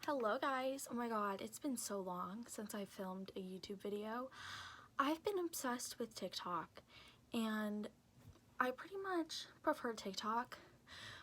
Hello guys, oh my god, it's been so long since I filmed a YouTube video. I've been obsessed with TikTok and I pretty much prefer TikTok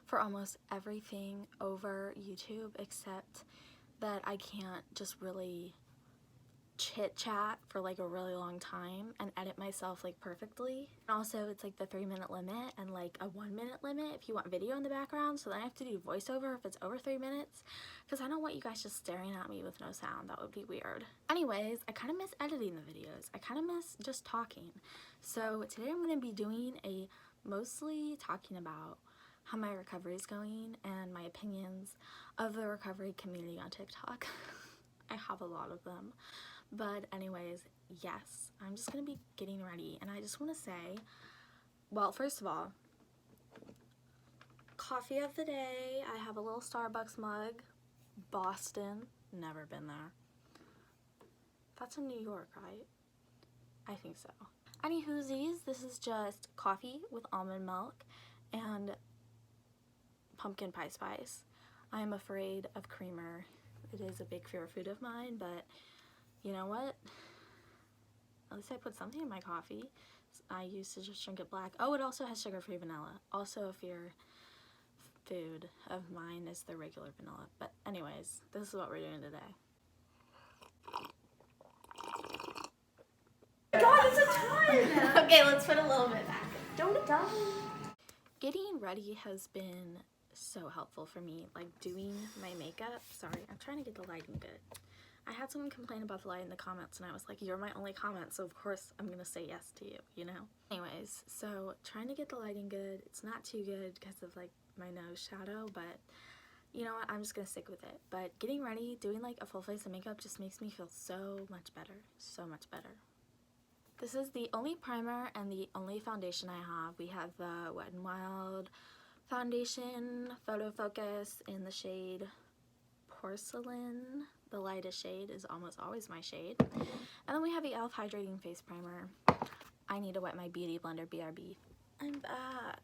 for almost everything over YouTube, except that I can't just really chit chat for like a really long time and edit myself like perfectly. And also it's like the 3-minute limit and like a 1-minute limit if you want video in the background, so then I have to do voiceover if it's over 3 minutes because I don't want you guys just staring at me with no sound. That would be weird. Anyways, I kind of miss editing the videos. I kind of miss just talking. So today I'm going to be doing mostly talking about how my recovery is going and my opinions of the recovery community on TikTok. I have a lot of them. But anyways, yes, I'm just gonna be getting ready, and I just want to say, well, first of all, coffee of the day. I have a little Starbucks mug. Boston, never been there. That's in New York, right? I think so. Anywhoosies, this is just coffee with almond milk and pumpkin pie spice. I am afraid of creamer. It is a big fear food of mine, but you know what? At least I put something in my coffee. I used to just drink it black. Oh, it also has sugar-free vanilla. Also a fear food of mine is the regular vanilla. But anyways, this is what we're doing today. God, it's a ton! Okay, let's put a little bit back. Don't. Getting ready has been so helpful for me. Like doing my makeup. Sorry, I'm trying to get the lighting good. I had someone complain about the light in the comments and I was like, you're my only comment, so of course I'm gonna say yes to you, you know? Anyways, so trying to get the lighting good. It's not too good because of like my nose shadow, but you know what, I'm just gonna stick with it. But getting ready, doing like a full face of makeup just makes me feel so much better, so much better. This is the only primer and the only foundation I have. We have the Wet n Wild foundation, Photo Focus in the shade Porcelain. The lightest shade is almost always my shade. And then we have the e.l.f. Hydrating Face Primer. I need to wet my beauty blender, BRB. I'm back.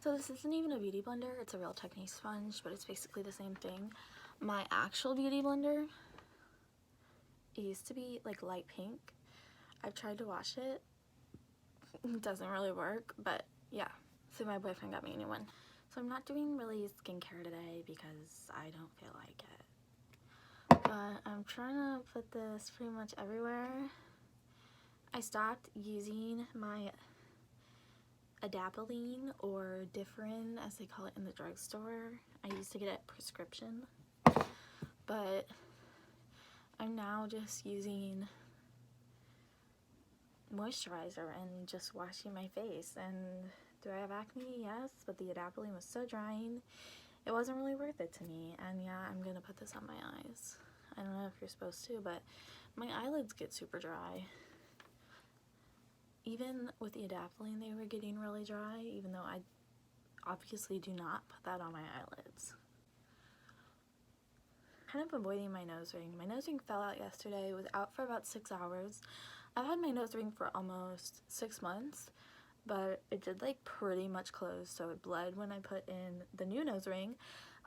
So this isn't even a beauty blender, it's a Real Technique sponge, but it's basically the same thing. My actual beauty blender, it used to be like light pink. I've tried to wash it. It doesn't really work, but yeah. So my boyfriend got me a new one. So I'm not doing really skincare today because I don't feel like it. But I'm trying to put this pretty much everywhere. I stopped using my adapalene, or Differin as they call it in the drugstore. I used to get it prescription, but I'm now just using moisturizer and just washing my face. And do I have acne? Yes, but the adapalene was so drying, it wasn't really worth it to me. And yeah, I'm gonna put this on my eyes. I don't know if you're supposed to, but my eyelids get super dry. Even with the adapalene, they were getting really dry, even though I obviously do not put that on my eyelids. Kind of avoiding my nose ring. My nose ring fell out yesterday. It was out for about 6 hours. I've had my nose ring for almost 6 months, but it did like pretty much close, so it bled when I put in the new nose ring.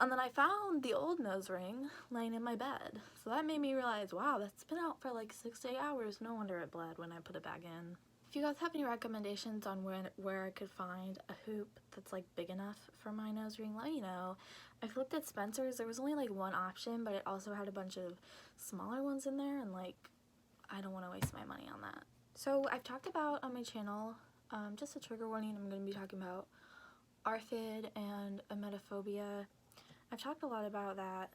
And then I found the old nose ring laying in my bed. So that made me realize, wow, that's been out for like 6 to 8 hours. No wonder it bled when I put it back in. If you guys have any recommendations on where I could find a hoop that's like big enough for my nose ring, let me know. I've looked at Spencer's. There was only like one option, but it also had a bunch of smaller ones in there, and like, I don't want to waste my money on that. So I've talked about on my channel, just a trigger warning, I'm going to be talking about arfid and emetophobia. I've talked a lot about that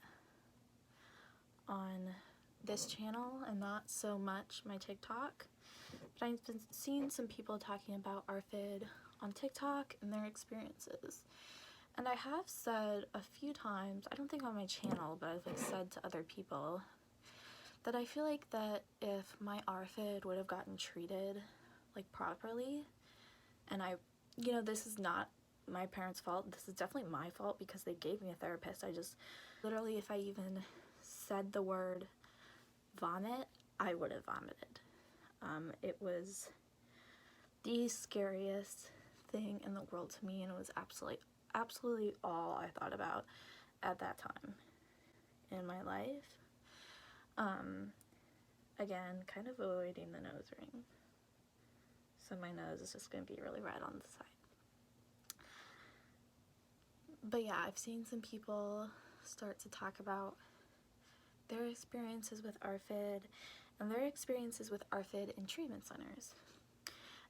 on this channel and not so much my TikTok, but I've been seeing some people talking about arfid on TikTok and their experiences. And I have said a few times, I don't think on my channel, but I've like said to other people, that I feel like that if my arfid would have gotten treated like properly, and you know, this is not my parents' fault, this is definitely my fault because they gave me a therapist. I just literally, if I even said the word vomit, I would have vomited. It was the scariest thing in the world to me, and it was absolutely all I thought about at that time. in my life. Again, kind of avoiding the nose ring. So my nose is just going to be really red on the side. But yeah, I've seen some people start to talk about their experiences with arfid and their experiences with arfid in treatment centers.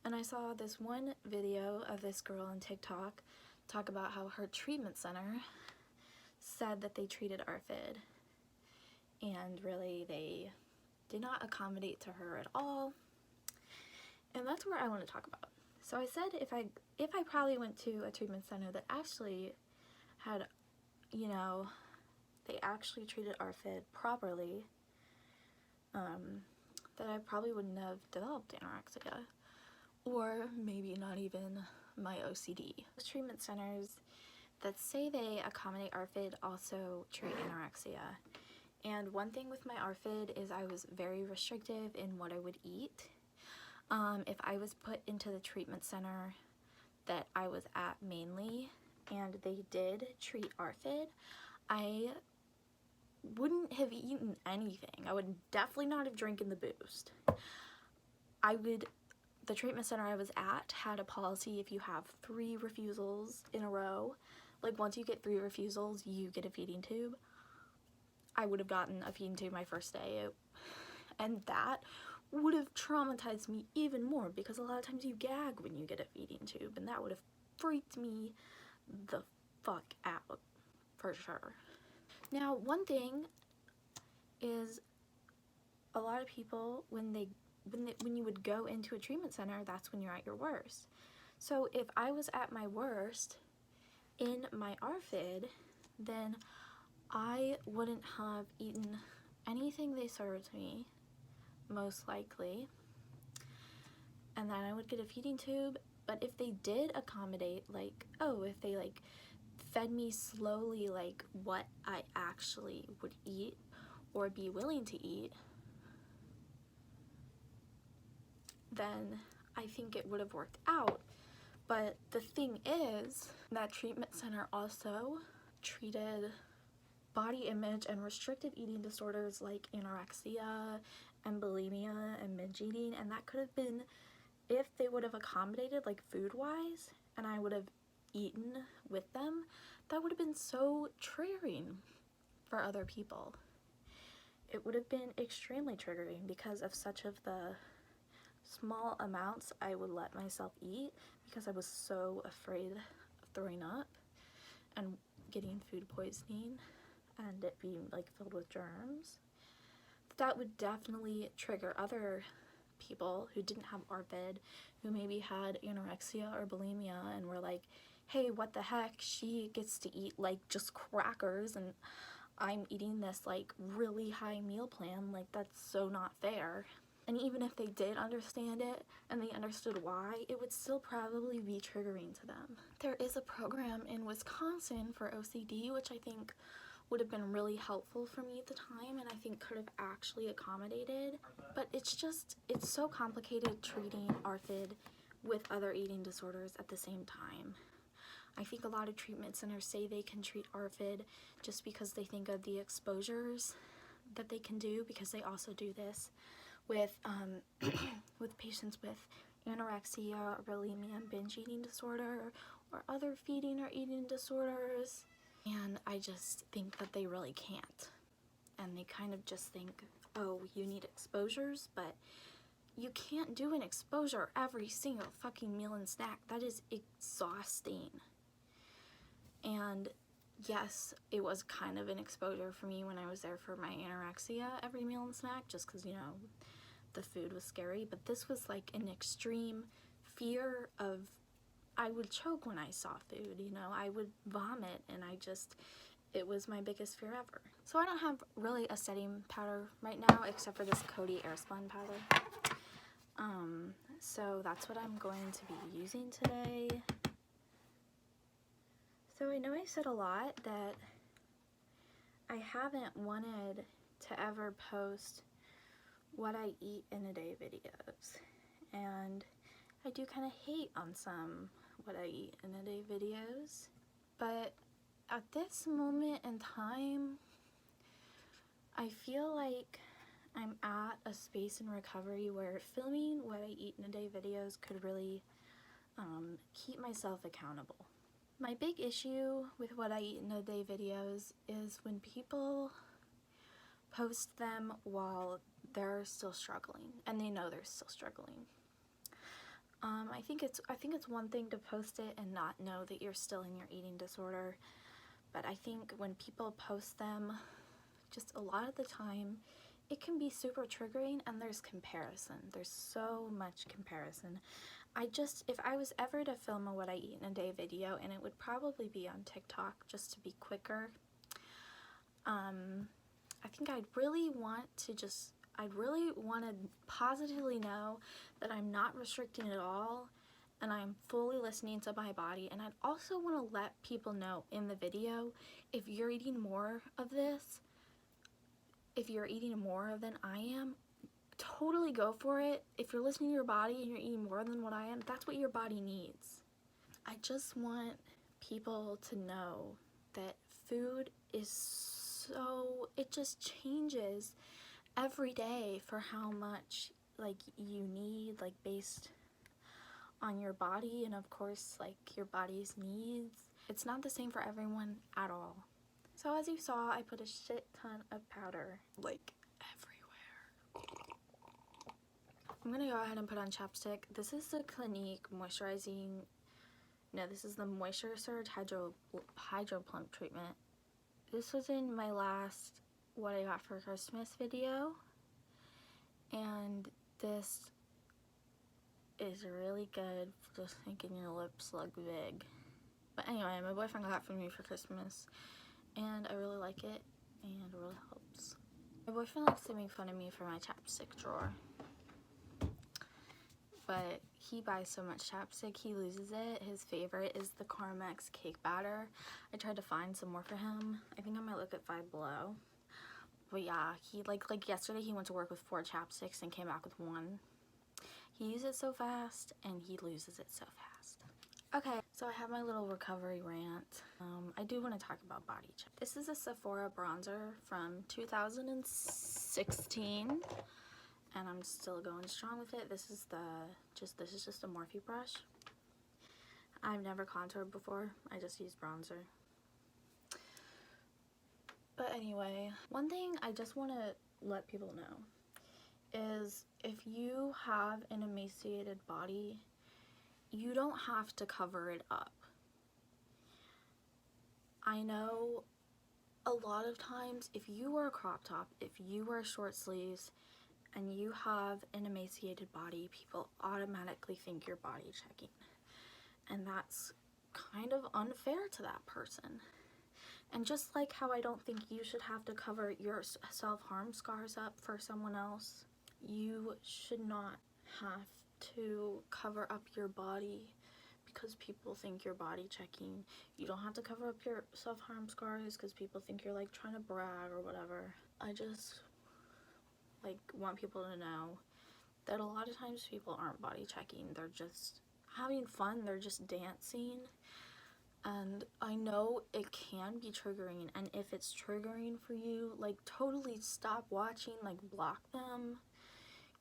And I saw this one video of this girl on TikTok talk about how her treatment center said that they treated arfid, and really they did not accommodate to her at all. And that's where I want to talk about. So I said if I probably went to a treatment center that actually had, you know, they actually treated arfid properly, that I probably wouldn't have developed anorexia, or maybe not even my OCD. Treatment centers that say they accommodate arfid also treat anorexia. And one thing with my arfid is I was very restrictive in what I would eat. If I was put into the treatment center that I was at mainly, and they did treat arfid, I wouldn't have eaten anything. I would definitely not have drinking the boost. The treatment center I was at had a policy: if you have 3 refusals in a row, like once you get 3 refusals, you get a feeding tube. I would have gotten a feeding tube my first day, and that would have traumatized me even more, because a lot of times you gag when you get a feeding tube, and that would have freaked me the fuck out for sure. Now, one thing is, a lot of people, when you would go into a treatment center, that's when you're at your worst. So if I was at my worst in my arfid, then I wouldn't have eaten anything they served me, most likely, and then I would get a feeding tube. But if they did accommodate, like, oh, if they like fed me slowly, like what I actually would eat or be willing to eat, then I think it would have worked out. But the thing is, that treatment center also treated body image and restrictive eating disorders like anorexia and bulimia and binge eating, and that could have been, if they would have accommodated like food wise and I would have eaten with them, that would have been so triggering for other people. It would have been extremely triggering because of such of the small amounts I would let myself eat, because I was so afraid of throwing up and getting food poisoning and it being like filled with germs. That would definitely trigger other people who didn't have arfid, who maybe had anorexia or bulimia and were like, hey, what the heck, she gets to eat like just crackers and I'm eating this like really high meal plan, like that's so not fair. And even if they did understand it and they understood why, it would still probably be triggering to them. There is a program in Wisconsin for OCD, which I think would have been really helpful for me at the time, and I think could have actually accommodated. But it's so complicated treating arfid with other eating disorders at the same time. I think a lot of treatment centers say they can treat arfid just because they think of the exposures that they can do, because they also do this with with patients with anorexia or bulimia and binge eating disorder or other feeding or eating disorders. And I just think that they really can't. And they kind of just think, oh, you need exposures, but you can't do an exposure every single fucking meal and snack. That is exhausting. And yes, it was kind of an exposure for me when I was there for my anorexia every meal and snack, just because, you know, the food was scary. But this was like an extreme fear of, I would choke when I saw food, you know, I would vomit, and it was my biggest fear ever. So I don't have really a setting powder right now except for this Coty Airspun powder. So that's what I'm going to be using today. So I know I said a lot that I haven't wanted to ever post what I eat in a day videos, and I do kind of hate on some what I eat in a day videos, but at this moment in time, I feel like I'm at a space in recovery where filming what I eat in a day videos could really keep myself accountable. My big issue with what I eat in a day videos is when people post them while they're still struggling and they know they're still struggling. I think it's one thing to post it and not know that you're still in your eating disorder, but I think when people post them, just a lot of the time, it can be super triggering, and there's comparison. There's so much comparison. If I was ever to film a what I eat in a day video, and it would probably be on TikTok just to be quicker, I think I'd really want to positively know that I'm not restricting at all and I'm fully listening to my body. And I'd also want to let people know in the video, if you're eating more of this, if you're eating more than I am, totally go for it. If you're listening to your body and you're eating more than what I am, that's what your body needs. I just want people to know that food is it just changes every day for how much like you need, like based on your body and of course like your body's needs. It's not the same for everyone at all. So as you saw, I put a shit ton of powder like everywhere. I'm gonna go ahead and put on chapstick. This is the Clinique moisturizing, no, this is the Moisture Surge Hydro Plump treatment. This was in my last what I got for Christmas video, and this is really good for just making your lips look big. But anyway, my boyfriend got it for me for Christmas, and I really like it, and it really helps. My boyfriend likes to make fun of me for my chapstick drawer, but he buys so much chapstick he loses it. His favorite is the Carmex cake batter. I tried to find some more for him. I think I might look at Five Below. But yeah, he like yesterday he went to work with 4 chapsticks and came back with 1. He uses it so fast and he loses it so fast. Okay, so I have my little recovery rant. I do want to talk about body check. This is a Sephora bronzer from 2016, and I'm still going strong with it. This is just a Morphe brush. I've never contoured before. I just use bronzer. But anyway, one thing I just want to let people know is if you have an emaciated body, you don't have to cover it up. I know a lot of times if you wear a crop top, if you wear short sleeves, and you have an emaciated body, people automatically think you're body checking. And that's kind of unfair to that person. And just like how I don't think you should have to cover your self-harm scars up for someone else, you should not have to cover up your body because people think you're body checking. You don't have to cover up your self-harm scars because people think you're like trying to brag or whatever. I just like want people to know that a lot of times people aren't body checking. They're just having fun. They're just dancing. And I know it can be triggering, and if it's triggering for you, like totally stop watching, like block them,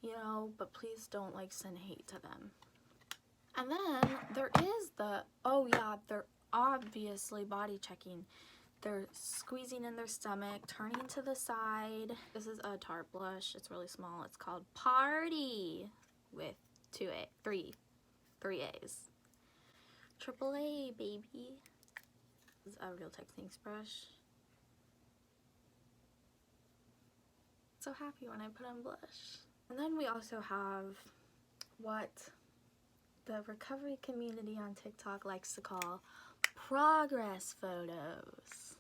you know, but please don't like send hate to them. And then there is the, oh yeah, they're obviously body checking. They're squeezing in their stomach, turning to the side. This is a Tarte blush. It's really small. It's called Party with 3 A's. Triple A, baby. This is a Real Techniques brush. So happy when I put on blush. And then we also have what the recovery community on TikTok likes to call progress photos.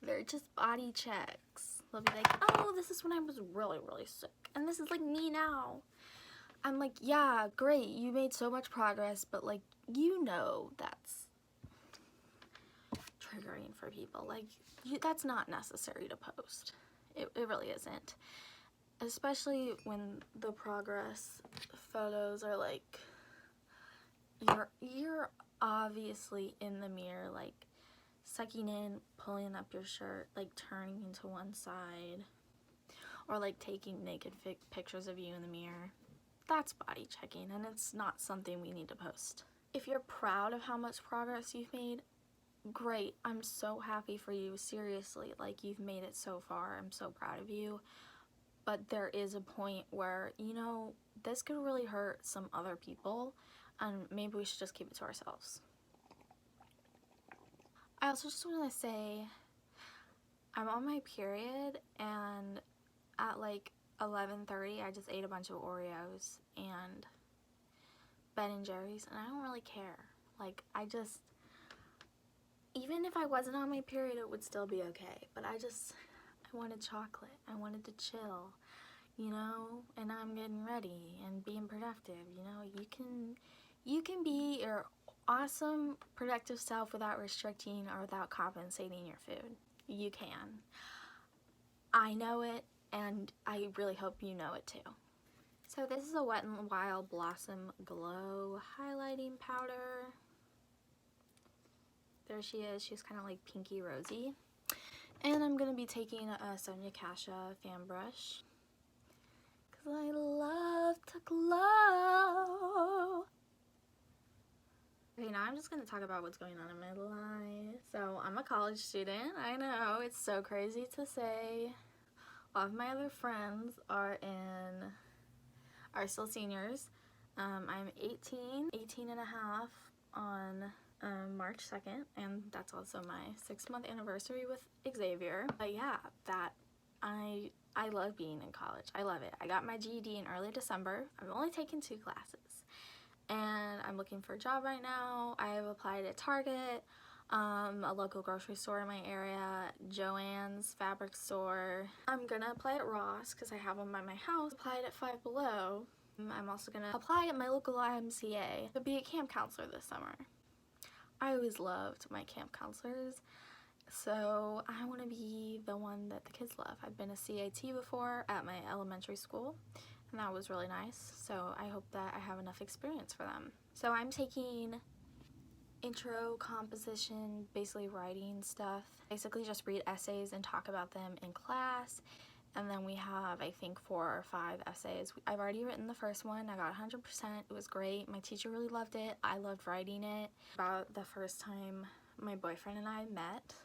They're just body checks. They'll be like, oh, this is when I was really, really sick. And this is like me now. I'm like, yeah, great, you made so much progress, but like, you know that's triggering for people. Like, that's not necessary to post. It really isn't. Especially when the progress photos are like, you're obviously in the mirror, like, sucking in, pulling up your shirt, like turning to one side, or like taking naked pictures of you in the mirror. That's body checking, and it's not something we need to post. If you're proud of how much progress you've made, great. I'm so happy for you, seriously. Like, you've made it so far. I'm so proud of you. But there is a point where, you know, this could really hurt some other people, and maybe we should just keep it to ourselves. I also just want to say, I'm on my period, and at like 11:30 I just ate a bunch of Oreos and Ben & Jerry's, and I don't really care. Like, even if I wasn't on my period, it would still be okay. But I wanted chocolate. I wanted to chill, you know? And now I'm getting ready and being productive, you know? You can be your awesome, productive self without restricting or without compensating your food. You can. I know it, and I really hope you know it too. So this is a Wet n Wild Blossom Glow highlighting powder. There she is. She's kind of like pinky rosy. And I'm going to be taking a Sonia Kasha fan brush, because I love to glow. Okay, now I'm just going to talk about what's going on in my life. So I'm a college student. I know, it's so crazy to say. All of my other friends are still seniors. I'm 18 and a half on March 2nd, and that's also my 6-month anniversary with Xavier. But yeah, I love being in college. I love it. I got my GED in early December. I've only taken 2 classes, and I'm looking for a job right now. I have applied at Target, a local grocery store in my area, Joann's fabric store. I'm gonna apply at Ross because I have one by my house. Applied at Five Below. I'm also gonna apply at my local YMCA to be a camp counselor this summer. I always loved my camp counselors, so I want to be the one that the kids love. I've been a CAT before at my elementary school, and that was really nice, so I hope that I have enough experience for them. So I'm taking intro, composition, basically writing stuff. Basically just read essays and talk about them in class. And then we have, I think, 4 or 5 essays. I've already written the first one. I got 100%. It was great. My teacher really loved it. I loved writing it. About the first time my boyfriend and I met.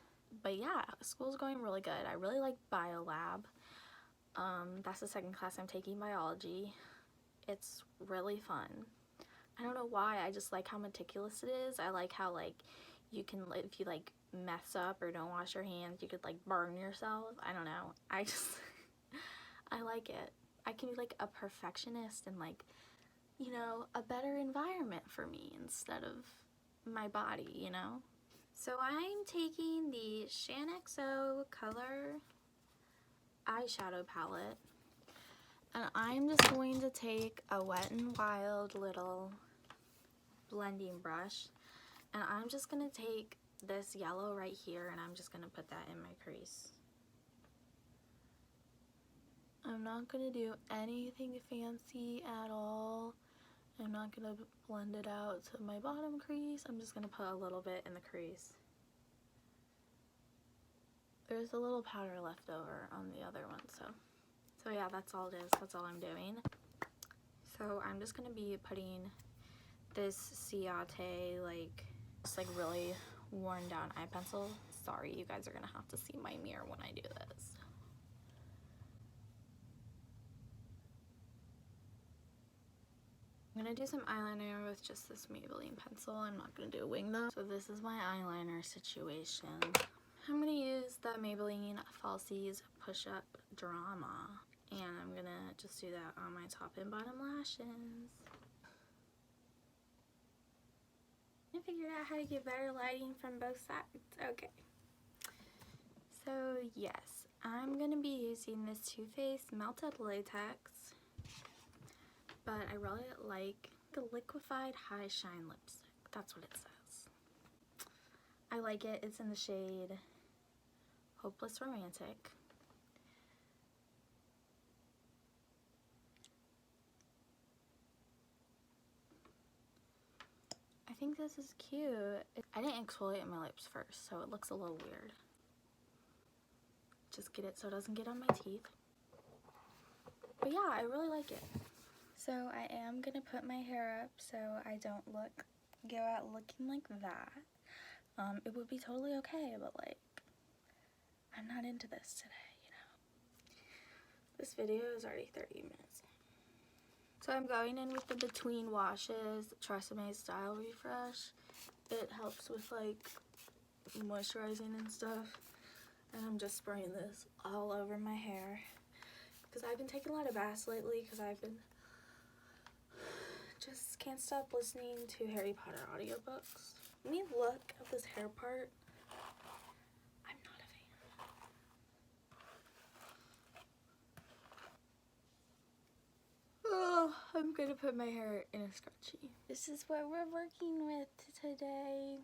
But yeah, school's going really good. I really like biolab. That's the second class I'm taking, biology. It's really fun. I don't know why. I just like how meticulous it is. I like how, like, you can, if you, like, mess up or don't wash your hands, you could, like, burn yourself. I don't know. I like it. I can be like a perfectionist and, like, you know, a better environment for me instead of my body, you know? So I'm taking the ShanXO color eyeshadow palette, and I'm just going to take a Wet n Wild little blending brush, and I'm just going to take this yellow right here, and I'm just going to put that in my crease. I'm not going to do anything fancy at all. I'm not going to blend it out to my bottom crease. I'm just going to put a little bit in the crease. There's a little powder left over on the other one, so yeah, that's all it is. That's all I'm doing. So I'm just going to be putting this Ciate, like, just like really worn down eye pencil. Sorry, you guys are going to have to see my mirror when I do this. I'm going to do some eyeliner with just this Maybelline pencil. I'm not going to do a wing though. So this is my eyeliner situation. I'm going to use the Maybelline Falsies Push Up Drama. And I'm going to just do that on my top and bottom lashes. I figured out how to get better lighting from both sides. Okay. So yes, I'm going to be using this Too Faced Melted Latex. But I really like the liquefied high shine lipstick. That's what it says. I like it. It's in the shade Hopeless Romantic. I think this is cute. I didn't exfoliate my lips first, so it looks a little weird. Just get it so it doesn't get on my teeth. But yeah, I really like it. So I am gonna put my hair up so I don't go out looking like that. It would be totally okay, but like, I'm not into this today, you know. This video is already 30 minutes. So I'm going in with the Between Washes Tresemme Style Refresh. It helps with like moisturizing and stuff. And I'm just spraying this all over my hair. Because I've been taking a lot of baths lately because I've been just can't stop listening to Harry Potter audiobooks. Let me look at this hair part. I'm not a fan. Oh, I'm gonna put my hair in a scrunchie. This is what we're working with today.